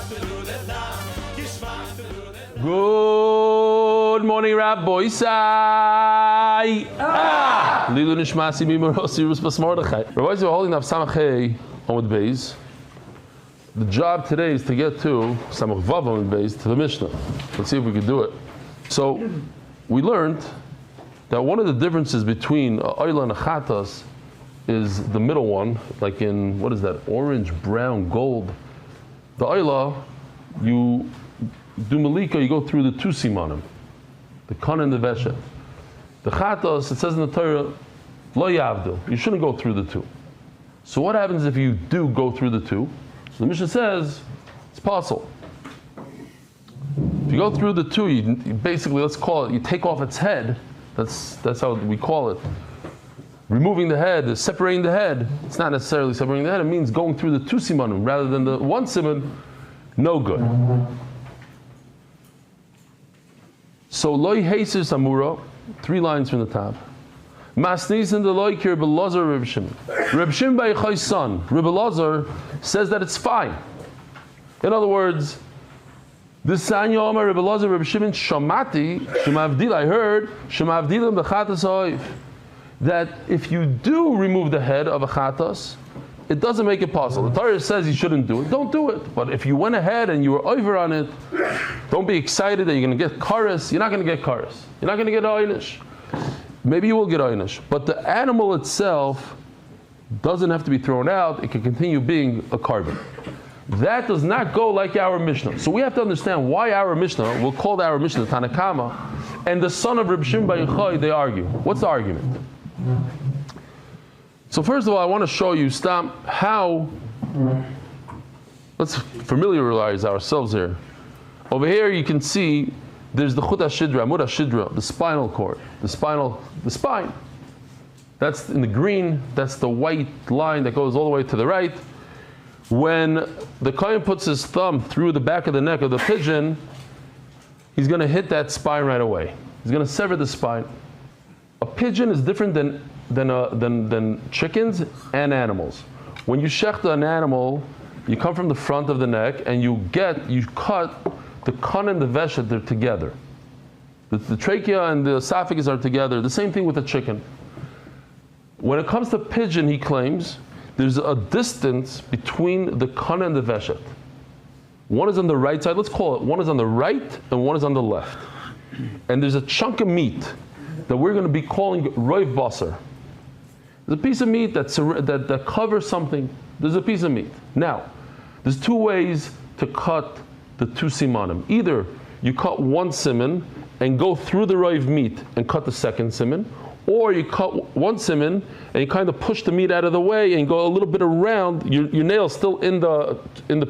Good morning, Rabbi Isai. Lilu nishmasi mimarosi ruspas Mordechai. Rabbi Isai, we're holding up Samachei Omid Beis. The job today is to get to Samach Vav Omid Beis to the Mishnah. Let's see if we can do it. So we learned that one of the differences between Oila and a Chatas is the middle one, like in, what is that, orange, brown, gold. The Oila, you do Malika, you go through the two simanim, the Kan and the Veshet. The Chatas, it says in the Torah, Lo Yavdil, you shouldn't go through the two. So what happens if you do go through the two? So the Mishnah says, it's possible. If you go through the two, you basically, let's call it, you take off its head. That's how we call it. Removing the head, separating the head. It's not necessarily separating the head. It means going through the two simanim rather than the one siman. No good. So loy heiser samura, 3 lines from the top. Masnis and the loy kir belazar Reb Shimon. Reb Shimon by Yochai's son, Reb Elazar, says that it's fine. In other words, this Sanya Omer Reb Elazar Reb Shimon Shamati Shemavdil. I heard Shemavdilim b'chatas oiv, that if you do remove the head of a chatas, it doesn't make it possible. The Torah says you shouldn't do it. Don't do it. But if you went ahead and you were over on it, don't be excited that you're going to get karas. You're not going to get karas. You're not going to get einish. Maybe you will get einish. But the animal itself doesn't have to be thrown out. It can continue being a carbon. That does not go like our Mishnah. So we have to understand why our Mishnah, we'll call our Mishnah Tanakama, and the son of Reb Shimon bar Yochai, they argue. What's the argument? So first of all, I want to show you, how, let's familiarize ourselves here. Over here you can see there's the Chut HaShidra, Amud HaShidra, the spinal cord, the spine. That's in the green, that's the white line that goes all the way to the right. When the Kohen puts his thumb through the back of the neck of the pigeon, he's going to hit that spine right away. He's going to sever the spine. A pigeon is different than chickens and animals. When you shecht an animal, you come from the front of the neck and you cut the kan and the veshet, they're together. The trachea and the esophagus are together. The same thing with a chicken. When it comes to pigeon, he claims, there's a distance between the kan and the veshet. One is on the right side, let's call it, one is on the right and one is on the left. And there's a chunk of meat that we're going to be calling roiv basar. There's a piece of meat that covers something. There's a piece of meat. Now, there's 2 ways to cut the 2 simanim. Either you cut one siman and go through the roiv meat and cut the second siman, or you cut one siman and you kind of push the meat out of the way and go a little bit around. Your nail's still in the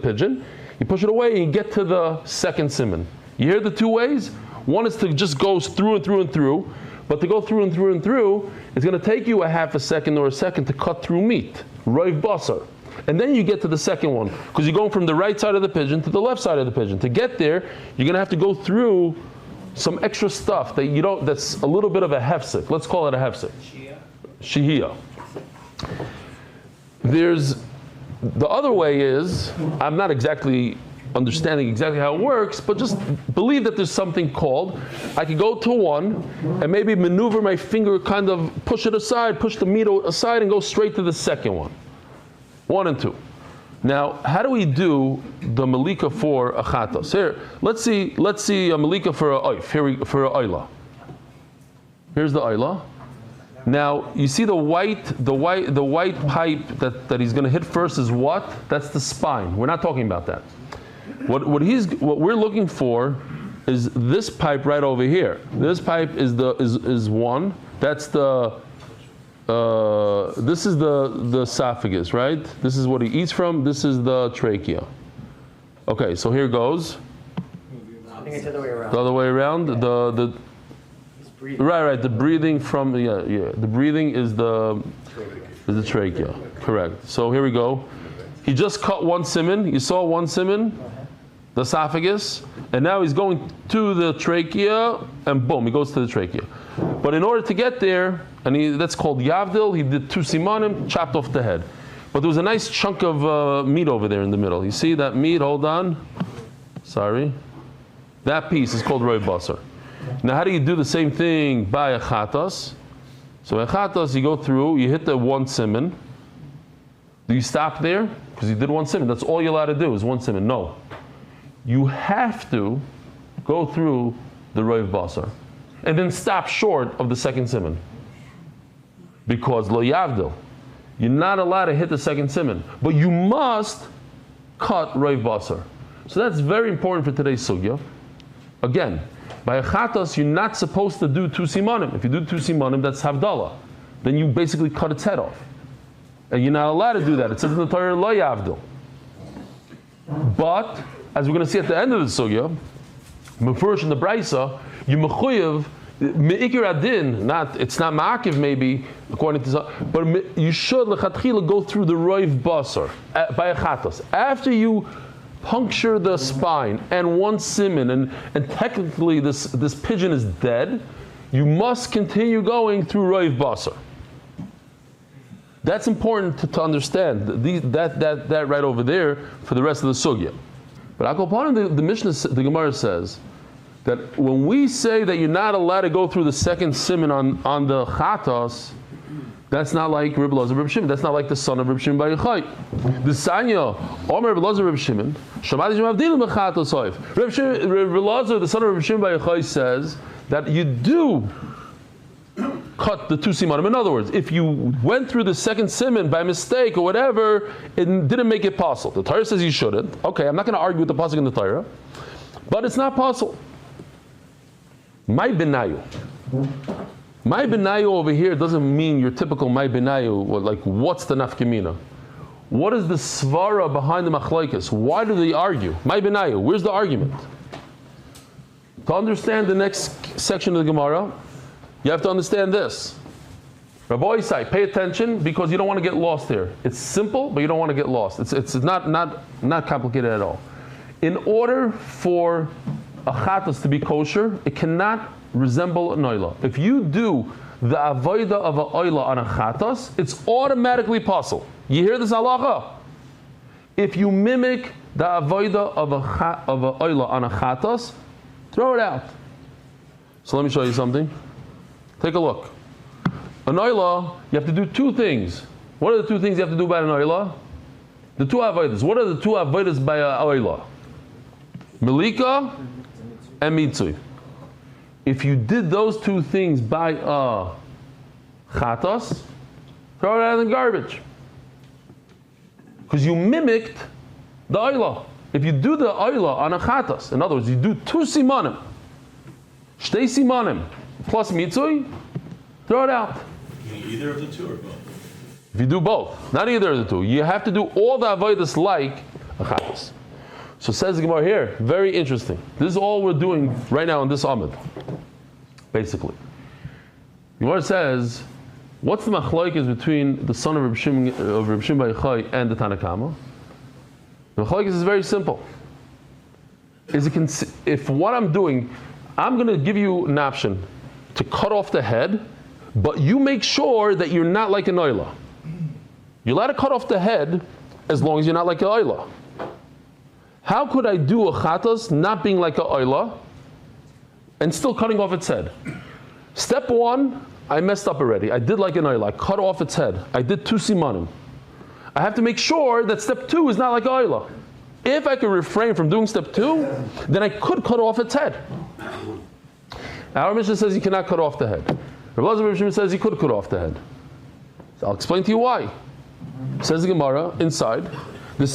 pigeon. You push it away and you get to the second siman. You hear the 2 ways? One is to just go through and through and through. But to go through and through and through, it's going to take you a half a second or a second to cut through meat, roiv basar. And then you get to the second one, because you're going from the right side of the pigeon to the left side of the pigeon. To get there, you're going to have to go through some extra stuff that's a little bit of a hefsek. Let's call it a hefsek. Shihiyah. There's, the other way is, I'm not exactly understanding exactly how it works, but just believe that there's something called, I can go to one and maybe maneuver my finger, kind of push it aside, push the meat aside and go straight to the second one. 1 and 2. Now, how do we do the malika for a chatos? Here, let's see a malika for a oif, for a oila. Here's the oila. Now, you see the white pipe that he's going to hit first is what? That's the spine. We're not talking about that. What we're looking for is this pipe right over here. This pipe is one. That's this is the esophagus, right? This is what he eats from. This is the trachea. Okay, so here goes. I think it's the other way around. The other way around. Right. The breathing from The breathing is the trachea. Correct. So here we go. He just cut one siman. You saw one siman, the esophagus, and now he's going to the trachea, and boom, he goes to the trachea. But in order to get there, and that's called Yavdil, he did 2 simanim, chopped off the head. But there was a nice chunk of meat over there in the middle. You see that meat? Hold on. Sorry. That piece is called roiv basar. Now, how do you do the same thing by a chatas? So by a chatas, you go through, you hit the one siman. Do you stop there? Because you did one siman. That's all you're allowed to do is one siman. No. You have to go through the roiv basar and then stop short of the second siman. Because lo yavdil, you're not allowed to hit the second siman, but you must cut roiv basar. So that's very important for today's sugya. Again, by a chatas, you're not supposed to do 2 simanim. If you do 2 simanim, that's havdalah. Then you basically cut its head off. And you're not allowed to do that. It says in the Torah, lo yavdil. But, as we're going to see at the end of the sugya, mefurish in the Braisa, you mechuyev, me'ikir adin, it's not ma'akiv maybe, according to but you should lechatchila go through the roiv basar by a chatas. After you puncture the spine and one siman, and technically this pigeon is dead, you must continue going through roiv basar. That's important to understand. That right over there for the rest of the sugya. But Akopanim, the Mishnah, the Gemara says that when we say that you're not allowed to go through the second siman on the chatas, that's not like Reb Elazar Reb Shimon. That's not like the son of Reb Shimon Bar Yochai. The Sanya, Omer Reb Elazar Reb Shimon, Shamati Shem Avdilim Bechatos Oif. Reb Elazar, the son of Reb Shimon Bar Yochai, says that you do cut the 2 simanim. In other words, if you went through the second siman by mistake or whatever, it didn't make it possible. The Torah says you shouldn't. Okay, I'm not going to argue with the pasuk in the Torah, but it's not possible. My benayu. My benayu over here doesn't mean your typical my benayu, like what's the nafkemina? What is the svara behind the machlokes? Why do they argue? My benayu, where's the argument? To understand the next section of the Gemara, you have to understand this. Rabbi Isai, pay attention because you don't want to get lost here. It's simple, but you don't want to get lost. It's not complicated at all. In order for a chatas to be kosher, it cannot resemble an oila. If you do the avodah of an oila on a chatas, it's automatically possible. You hear this halacha? If you mimic the avodah of a oila on a chatas, throw it out. So let me show you something. Take a look. An oila, you have to do 2 things. What are the 2 things you have to do by an oila? The 2 avodas. What are the 2 avodas by an oila? Melika and mitzui. If you did those 2 things by a chatas, throw it out in the garbage. Because you mimicked the oila. If you do the oila on a chatas, in other words, you do 2 simanim, shtei simanim, plus mitzui, throw it out. Either of the 2 or both? If you do both, not either of the 2, you have to do all the avodas like a chatas. So says the Gemara here, very interesting. This is all we're doing right now in this Amud, basically. The Gemara says, what's the machlokes between the son of Reb Shimon Bar Yochai and the Tanakama? The machlokes is very simple. If what I'm doing, I'm going to give you an option to cut off the head, but you make sure that you're not like an oila. You're allowed to cut off the head as long as you're not like an oila. How could I do a chatas not being like an oila and still cutting off its head? Step 1, I messed up already. I did like an oila. I cut off its head. I did 2 simanim. I have to make sure that step 2 is not like an oila. If I could refrain from doing step 2, then I could cut off its head. Our Mishnah says you cannot cut off the head. Reb Elazar Reb Shimon says you could cut off the head. So I'll explain to you why. Says the Gemara inside. Do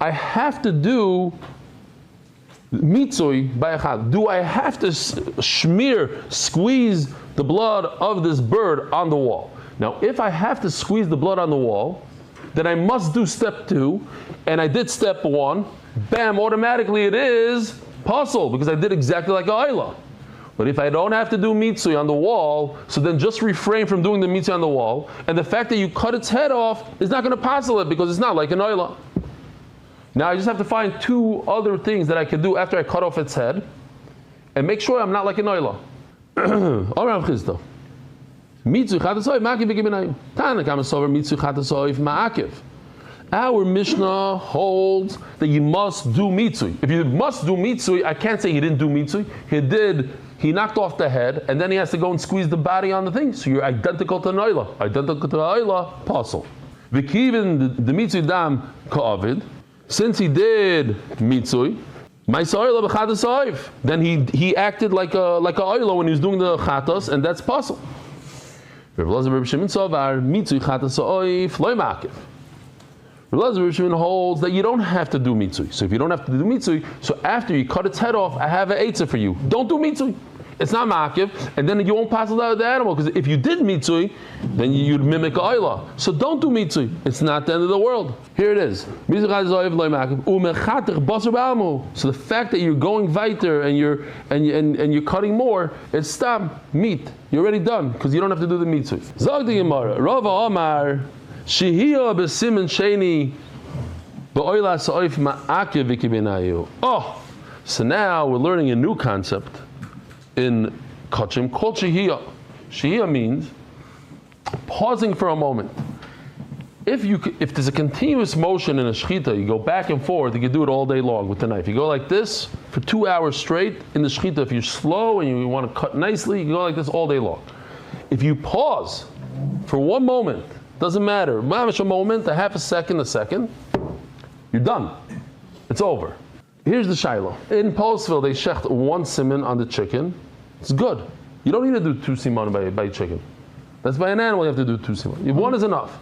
I have to do mitzui by a chat? Do I have to squeeze the blood of this bird on the wall? Now, if I have to squeeze the blood on the wall, then I must do step 2, and I did step 1. Bam! Automatically, it is puzzle because I did exactly like a oila. But if I don't have to do mitzui on the wall, so then just refrain from doing the mitzui on the wall, and the fact that you cut its head off is not going to puzzle it because it's not like an oila. Now I just have to find 2 other things that I can do after I cut off its head, and make sure I'm not like an oila. Our Mishnah holds that you must do mitzui. If you must do mitzui, I can't say he didn't do mitzui. He knocked off the head, and then he has to go and squeeze the body on the thing. So you're identical to Noila. Identical to Noila, pasul. V'kivin the mitzui dam ka'avid. Since he did mitzui, then he acted like a oila when he was doing the chatas, and that's pasul. Rav Elazar Reb Shimon Sovar mitzui chatas oif loy makiv. Rav Elazar Reb Shimon holds that you don't have to do mitzui. So if you don't have to do mitzui, so after you cut its head off, I have an eitzah for you. Don't do mitzui. It's not makiv, and then you won't pass it out of the animal, because if you did mitzui, then you'd mimic a oila. So don't do mitzui. It's not the end of the world. Here it is. So the fact that you're going weiter and you're cutting more, it's stop meat. You're already done, because you don't have to do the mitzui. Zog the Gemara. Rava Omar Shehiyah b'simen sheni b'oila sa'oif ma'akiv v'kibenayu. Oh, so now we're learning a new concept in kachim called shehiyah. Shehiyah means pausing for a moment. If there's a continuous motion in a shechita, you go back and forth, you can do it all day long with the knife. You go like this for 2 hours straight in the shechita. If you're slow and you want to cut nicely, you go like this all day long. If you pause for one moment, doesn't matter, a moment, a half a second, you're done. It's over. Here's the shaila. In Postville, they shecht one siman on the chicken. It's good. You don't need to do 2 siman by chicken. That's by an animal you have to do 2 siman. One is enough.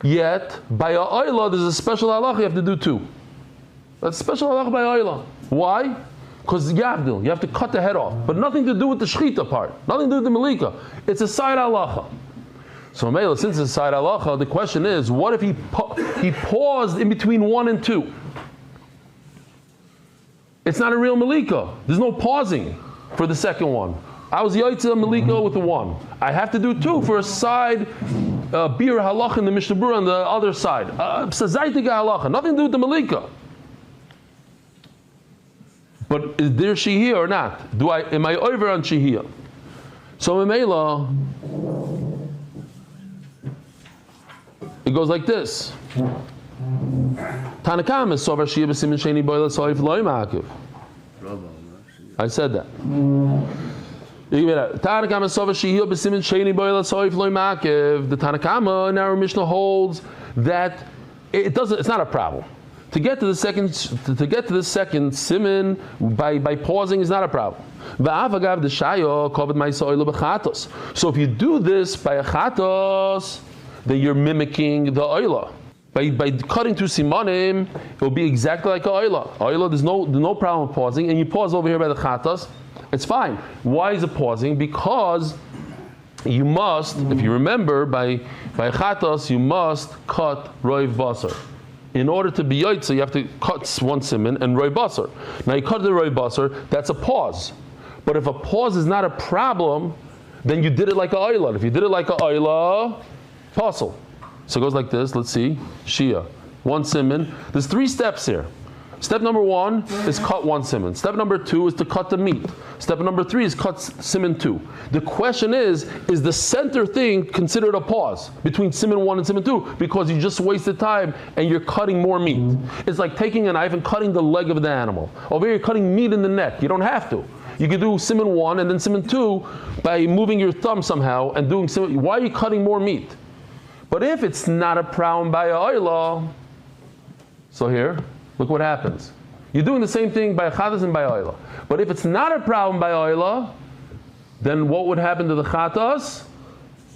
Yet, by a oila, there's a special halacha you have to do 2. That's a special halacha by oila. Why? Because you have to cut the head off. But nothing to do with the shechita part. Nothing to do with the malika. It's a side halacha. So since it's a side halacha, the question is, what if he paused in between 1 and 2? It's not a real malika. There's no pausing for the second one. I was yaitza malika with the 1. I have to do 2 for a side bir halach in the Mishnah Berurah on the other side. Psazaitika halacha, nothing to do with the malika. But is there shehiyah or not? Am I over on shehiyah? So Memela, it goes like this. Tanakam is sovar shehiyah b'simin sheni boila soif loy ma'akiv. I said that. The Tanakama in our Mishnah holds that it's not a problem. To get to the second siman by pausing is not a problem. So if you do this by a chatos, then you're mimicking the oila. By cutting 2 simanim, it will be exactly like a oila. Oila, there's no problem with pausing, and you pause over here by the chatos, it's fine. Why is it pausing? Because you must, if you remember, by chatos, you must cut roiv basar. In order to be yoitza, you have to cut 1 siman and roiv basar. Now you cut the roiv basar, that's a pause. But if a pause is not a problem, then you did it like a oila. If you did it like a oila, pasul. So it goes like this. Let's see. Shia. 1 siman. There's 3 steps here. Step number 1 is cut 1 siman. Step number 2 is to cut the meat. Step number 3 is cut siman 2. The question is the center thing considered a pause between siman 1 and siman 2? Because you just wasted time and you're cutting more meat. It's like taking a knife and cutting the leg of the animal. Over here you're cutting meat in the neck. You don't have to. You could do siman 1 and then siman 2 by moving your thumb somehow and doing siman. Why are you cutting more meat? But if it's not a problem by a oila, so here, look what happens. You're doing the same thing by a chatas and by oila. But if it's not a problem by oila, then what would happen to the chatas?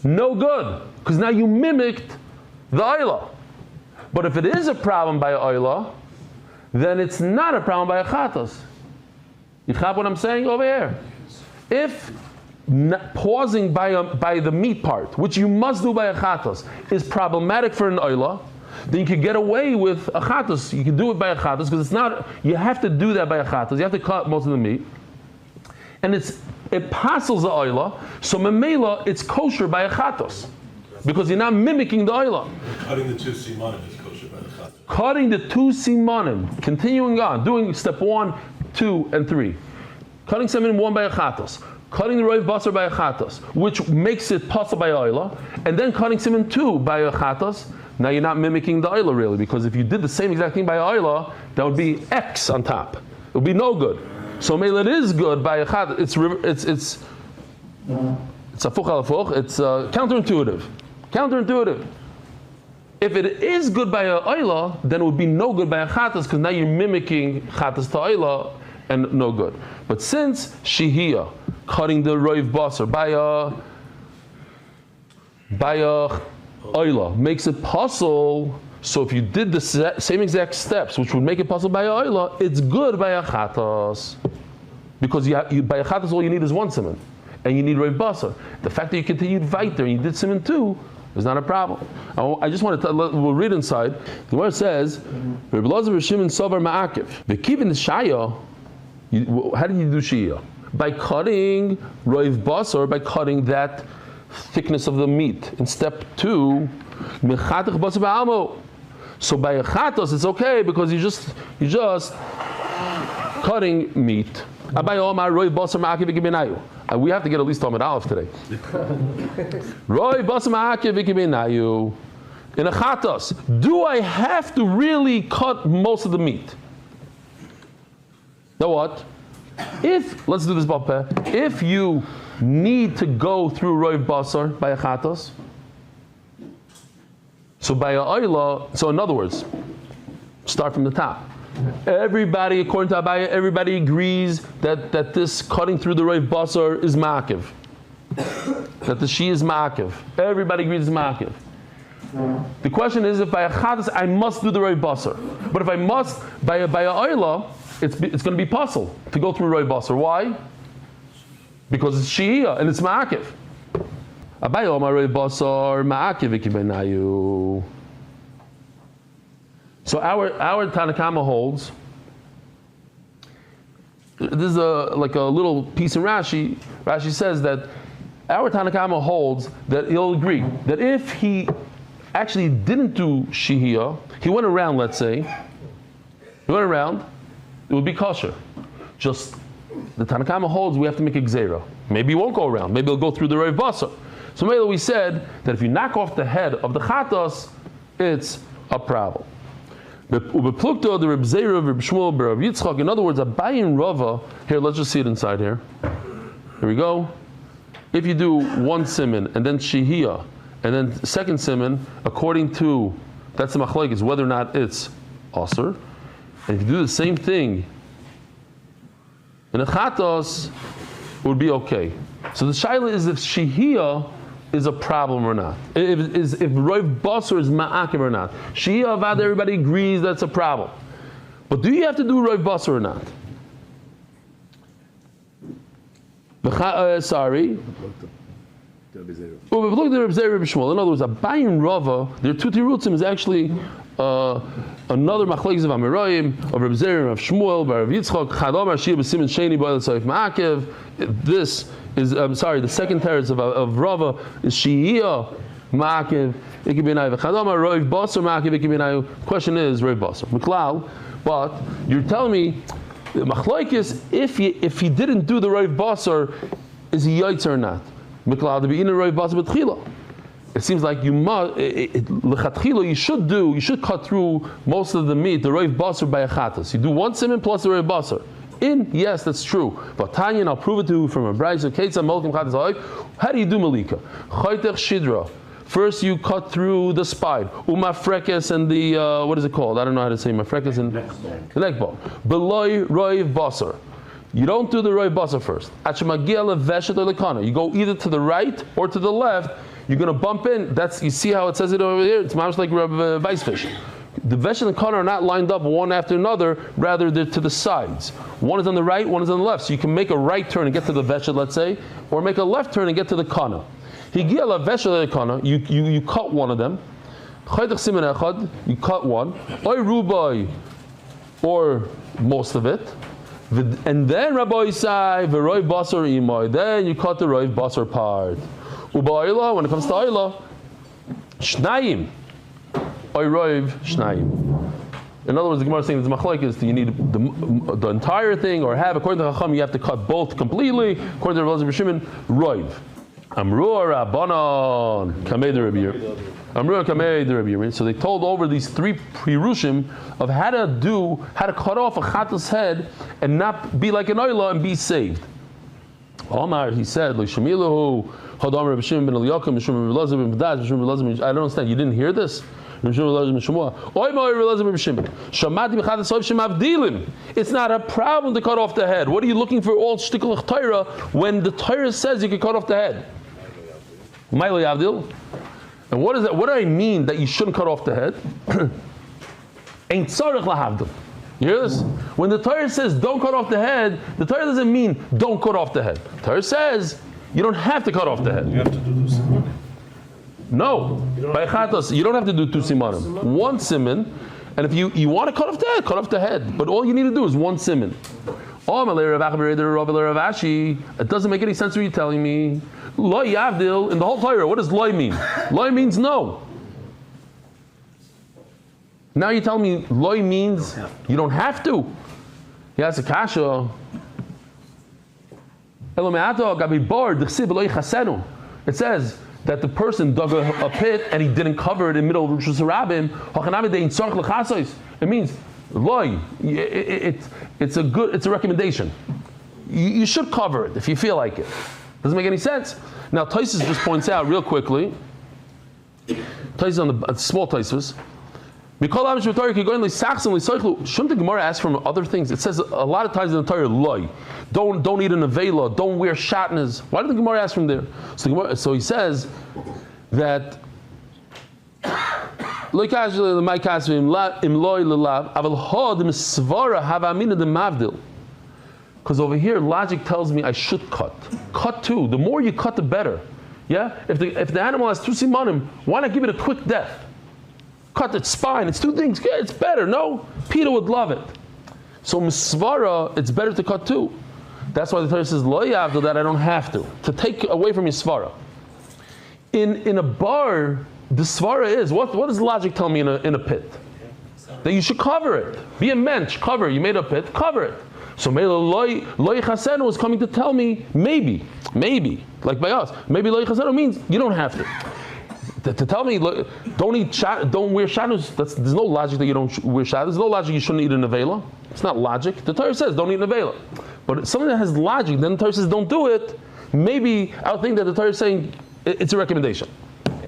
No good, because now you mimicked the oila. But if it is a problem by a oila, then it's not a problem by a chatas. You have what I'm saying over here? If pausing by the meat part, which you must do by a chatas, is problematic for an oila, then you can get away with a chatas. You can do it by a chatas because it's not. You have to do that by a chatas. You have to cut most of the meat, and it passes the oila. So memela, it's kosher by a chatas because you're not mimicking the oila. Cutting the 2 simanim is kosher by the chatas. Cutting the 2 simanim, continuing on, doing step 1, 2, and 3. Cutting siman 1 by a chatas. cutting the roiv basar by a chatos, which makes it possible by oila, and then cutting siman 2 by a chatos, now you're not mimicking the oila really, because if you did the same exact thing by oila, that would be X on top. It would be no good. So maybe it is good by a chatos. It's afuch al afuch. It's counterintuitive. Counterintuitive. If it is good by a oila, then it would be no good by a chatas, because now you're mimicking chatas to oila and no good. But since shihiyah, cutting the roiv basar by a oila, makes it possible, so if you did the same exact steps, which would make it possible by a oila, it's good by a chatas. Because by a chatas, all you need is one siman, and you need roiv basar. The fact that you continued weiter and you did siman 2, it's not a problem. I just want to we'll read inside. The word says, Reb Elazar B'Shimon Sovar Ma'akiv. V'kivin Shaya. How did you do Shia? By cutting roiv basar, by cutting that thickness of the meat. In step 2, Mechatach basar ba'almo. So by a chatos it's okay because you just cutting meat. We have to get at least Talmud Aleph today. Roy basar ma'akiv v'kiminayu. In a chatos, do I have to really cut most of the meat? Now what? Let's do this bapeh. If you need to go through roiv basar by a chatos, so by a oila, so in other words, start from the top. Everybody, according to Abaya, everybody agrees that this cutting through the roiv basar is ma'akiv. That the she is ma'akiv. Everybody agrees it's ma'akiv. The question is, if by a chatas I must do the roiv basar, but if I must by a oila, it's going to be possible to go through roiv basar. Why? Because it's shihiyah and it's ma'akiv. Abaya omar roiv basar ma'akiv v'kibenayu. So our Tanakama holds. This is like a little piece in Rashi. Rashi says that our Tanakama holds that he'll agree that if he actually didn't do shihiyah, he went around, let's say, it would be kosher. Just the Tanakama holds we have to make a gzeira. Maybe he won't go around. Maybe he'll go through the roiv basar. So maybe we said that if you knock off the head of the chatos, it's a problem. In other words, Abaye and Rava, here, let's just see it inside here. Here we go. If you do one siman and then shihiyah, and then second siman, according to, that's the machlokes, whether or not it's aser. And if you do the same thing in a chatos, it would be okay. So the shaila is if shihiyah is a problem or not. If roiv basar is ma'akiv or not. Shihiyah avad, everybody agrees that's a problem. But do you have to do roiv basar or not? Sorry. In other words, Abaye and Rava, their two tirutzim is actually another machlokes of Amirayim, of Reb Zera, of Shmuel, of Rav Yitzchak, Chadam Ashir b'simin sheni b'oil tzayif ma'akiv. This is, the second teretz of Rava is Shihiyah ma'akiv ikibinayu. Chadam roiv basar ma'akiv ikibinayu. Question is roiv basar miklal, but you're telling me machlokes if he didn't do the roiv basar, is he yaitz or not? Miklal to be in a roiv basar b'tchila. It seems like you must, lechatchila, you should cut through most of the meat, the roiv basar by a chatas. You do one siman plus the roiv basar. Yes, that's true. But Tanya, and I'll prove it to you from a brayso. How do you do malika? Chaytech shidra. First, you cut through the spine. Umafrekes and the what is it called? I don't know how to say mafrekes and the neck bone. Beloy roiv basar. You don't do the roiv basar first. You go either to the right or to the left. You're going to bump in. You see how it says it over here? It's much like Weissfish. The vesh and the kana are not lined up one after another, rather they're to the sides. One is on the right, one is on the left. So you can make a right turn and get to the vesh, let's say, or make a left turn and get to the kana. You cut one of them. You cut one. Or most of it. And then Rabbi Isai, v'roiv basar imoy. Then you cut the roiv basar part. Uba when it comes to oila, shnayim. Oiroiv shnayim. In other words, the Gemara is saying there's machlokes. Do you need the entire thing, or have, according to Chacham, you have to cut both completely? According to Rav Elazar Shimon, roiv. Amru Rabbanon Kamei de Rabbi Yehuda. Amru Kamei de Rabbi Yehuda. So they told over these three pirushim of how to cut off a chatas head and not be like an oila and be saved. Omar, he said, Shemilahu Hadam Rabbi Shimon ben Eliyakim, Mishum Rabbi Elazar ben B'daz, Mishum Rabbi Elazar. I don't understand. You didn't hear this? It's not a problem to cut off the head. What are you looking for all shticklich Torah when the Torah says you can cut off the head? And what is that? What do I mean that you shouldn't cut off the head? Ain't tzarich lahavdil. You hear this? When the Torah says don't cut off the head, the Torah doesn't mean don't cut off the head. The Torah says you don't have to cut off the head. You have to do this. No, by chatos, you don't have to do 2 simanim. 1 siman, and if you want to cut off the head, cut off the head. But all you need to do is 1 siman. It doesn't make any sense what you're telling me. Lo yavdil, in the whole Torah, what does loy mean? Loy means no. Now you're telling me loy means you don't have to. He has a kasha. It says that the person dug a pit and he didn't cover it in the middle of Rosh Hashanah. It means loy. It's a recommendation. You should cover it if you feel like it. Doesn't make any sense. Now Taisus just points out real quickly. Taisus on the small Taisus. Shouldn't the Gemara ask from other things? It says a lot of times in the Torah, loy. Don't eat an avela, don't wear shatnez. Why did the Gemara ask from there? So he says that because over here logic tells me I should cut. Cut 2. The more you cut, the better. Yeah? If the animal has 2 simanim, why not give it a quick death? Cut its spine. It's 2 things. Yeah, it's better. No? Peter would love it. So misvara, it's better to cut 2. That's why the Torah says lo yavdil, that I don't have to take away from your svara. In a bar, the svara is what does logic tell me in a pit? That you should cover it. Be a mensch, cover. You made a pit, cover it. So loy chasenu is coming to tell me maybe, like by us, maybe loy chasenu means you don't have to tell me don't wear shadows. There's no logic that you don't wear shadows. There's no logic you shouldn't eat an avela. It's not logic. The Torah says don't eat an avela. But something that has logic, then the Torah says don't do it. Maybe I would think that the Torah is saying it's a recommendation.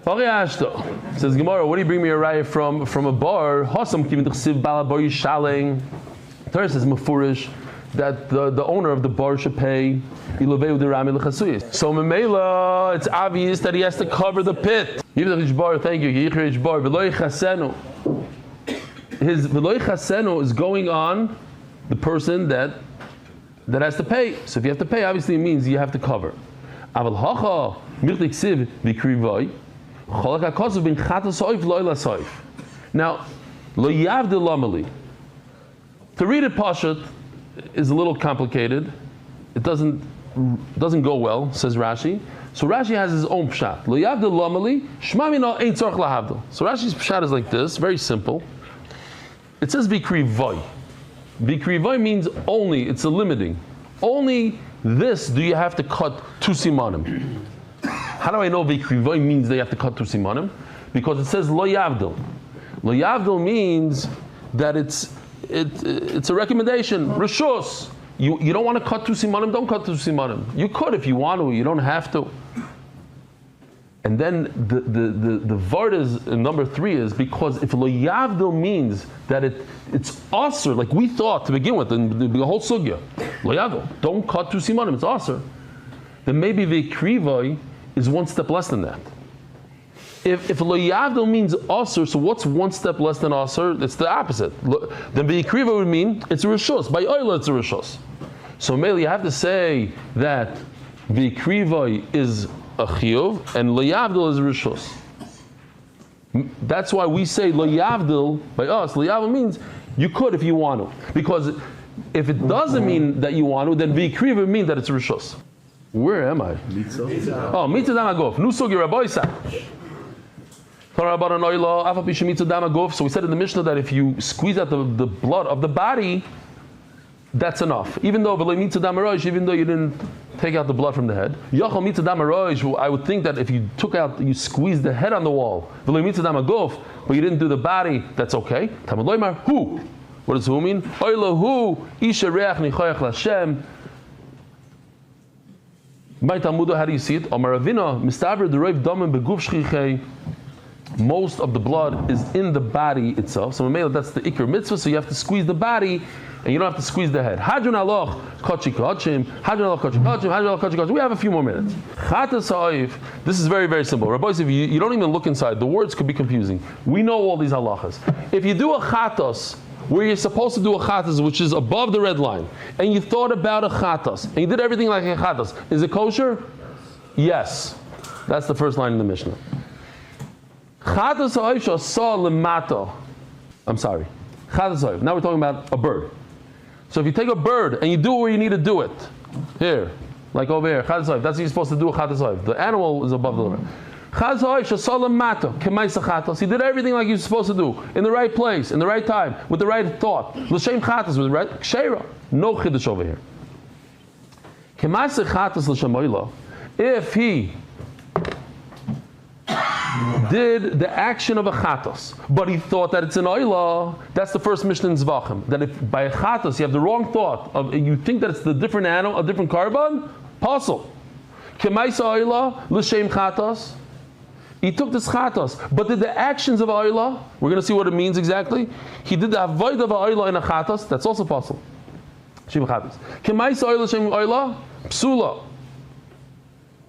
Says Gemara, what do you bring me a raya from a bar? Hasam kivin t'chsiv bala bar yishaleng. Torah says mefurish that the owner of the bar should pay iloveu derami l'chasuyis. So memela, it's obvious that he has to cover the pit. Yivdach bar, thank you. Yichri bar v'loy chasenu. His v'loy chasenu is going on the person that has to pay. So if you have to pay, obviously it means you have to cover. Aval hacha mirtik siv v'krivay cholak ha'kosav bin chatas soif loy lasoif. Now, lo yavdil lamali. To read it pashut is a little complicated. It doesn't go well, says Rashi. So Rashi has his own pshat. Lo yavdil lamali shma mina ein tzorch lahavdil. So Rashi's pshat is like this, very simple. It says v'krivay. V'krivay means only, it's a limiting. Only this do you have to cut 2 simanim. How do I know v'krivay means they have to cut 2 simanim? Because it says lo yavdil. Lo yavdil means that it's a recommendation. Rishos. You don't want to cut 2 simanim, don't cut 2 simanim. You could if you want to, you don't have to. And then the vart is number 3 is because if lo yavdil means that it's aser, like we thought to begin with, the whole sugya, lo yavdil, don't cut 2 simanim, it's aser. Then maybe v'krivay is 1 step less than that. If lo yavdil means aser, so what's 1 step less than aser? It's the opposite. Then v'krivay would mean it's a rishos. By oila it's a rishos. So maybe you have to say that v'krivay is a chiyuv, and lo yavdil is a rishos. That's why we say lo yavdil by us. Lo yavdil means you could if you want to. Because if it doesn't mean that you want to, then v'krivay means that it's a rishos. Where am I? Oh, mitzvah damagof. Nu sugi rabbi sa. So we said in the Mishnah that if you squeeze out the blood of the body, that's enough. Even though you didn't take out the blood from the head. I would think that if you squeezed the head on the wall, but you didn't do the body, that's okay. Who? What does who mean? My Talmud, how do you see it? Most of the blood is in the body itself. So that's the ikr mitzvah. So you have to squeeze the body, and you don't have to squeeze the head. Hadran aloch kochi kochim. Hadran aloch kochi kochim. Hadran aloch kochi kochim. We have a few more minutes. Chatas ha'oif. This is very, very simple. Rabbi, if you don't even look inside, the words could be confusing. We know all these halachas. If you do a chatos where you're supposed to do a chatas, which is above the red line, and you thought about a chatas, and you did everything like a chatas, is it kosher? Yes. That's the first line in the Mishnah. Chatas ha'oif saw lemato. I'm sorry. Chatas ha'oif. Now we're talking about a bird. So if you take a bird and you do it where you need to do it, here, like over here, chatas ha'oif. That's what you're supposed to do a chatas ha'oif. The animal is above the red. Chatas ha'oif saw lemato. Kemaisa chatas. He did everything like you're supposed to do, in the right place, in the right time, with the right thought. L'shem chatas, with the right kshera. No chiddush over here. Kemaisa chatas l'shem oila. If he did the action of a chatos, but he thought that it's an oila, that's the first Mishnah in Zevachim. That if by a chatos you have the wrong thought, you think that it's the different animal, a different carbon, pasul. Kemaisa oila, l'shem chatos. He took this chatos, but did the actions of oila, we're going to see what it means exactly. He did the avoid of oila in a chatos, that's also pasul. Shem chatos. Kemaisa oila, shem oila, psula.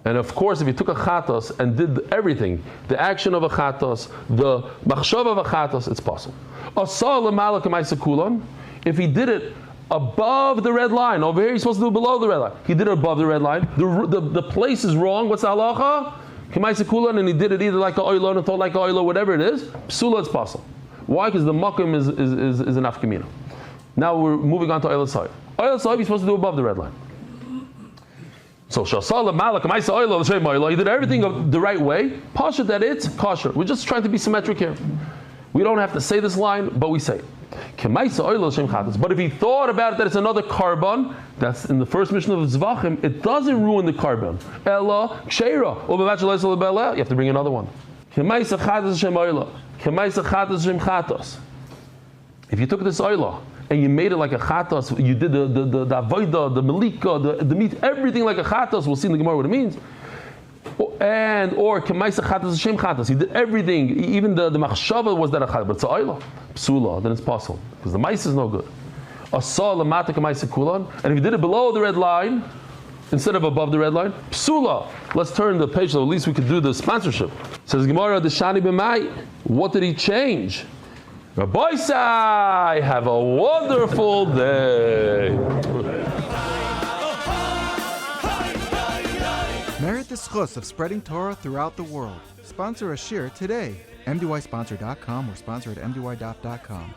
And of course, if you took a chatos and did everything, the action of a chatos, the machshav of a chatos, it's possible. If he did it above the red line, over here he's supposed to do it below the red line. He did it above the red line. The place is wrong. What's the halacha? And he did it either like a oilo and thought like a oilo, whatever it is. Psula, it's possible. Why? Because the makom is an afkamina. Now we're moving on to oilo side. Oilo side he's supposed to do above the red line. So he did everything the right way. Pasha that it's kosher. We're just trying to be symmetric here. We don't have to say this line, but we say it. But if he thought about it that it's another carbon, that's in the first Mishnah of Zevachim, it doesn't ruin the carbon. Ella kshera. You have to bring another one. If you took this oila and you made it like a chatos, you did the avoida, the melika, the meat, everything like a chatos. We'll see in the Gemara what it means. Or kemaisa chatos shem chatos. He did everything, even the machshava was that a chatos, but it's a oila, psula, then it's possible because the mice is no good. Asal lamata kemaisa kulan, and if you did it below the red line instead of above the red line, psula. Let's turn the page so at least we could do the sponsorship. Says Gemara, the shani b'mai. What did he change? Rabbi Sai, have a wonderful day. Merit the schus of spreading Torah throughout the world. Sponsor a shir today. MDYsponsor.com or sponsor at MDYDaf.com.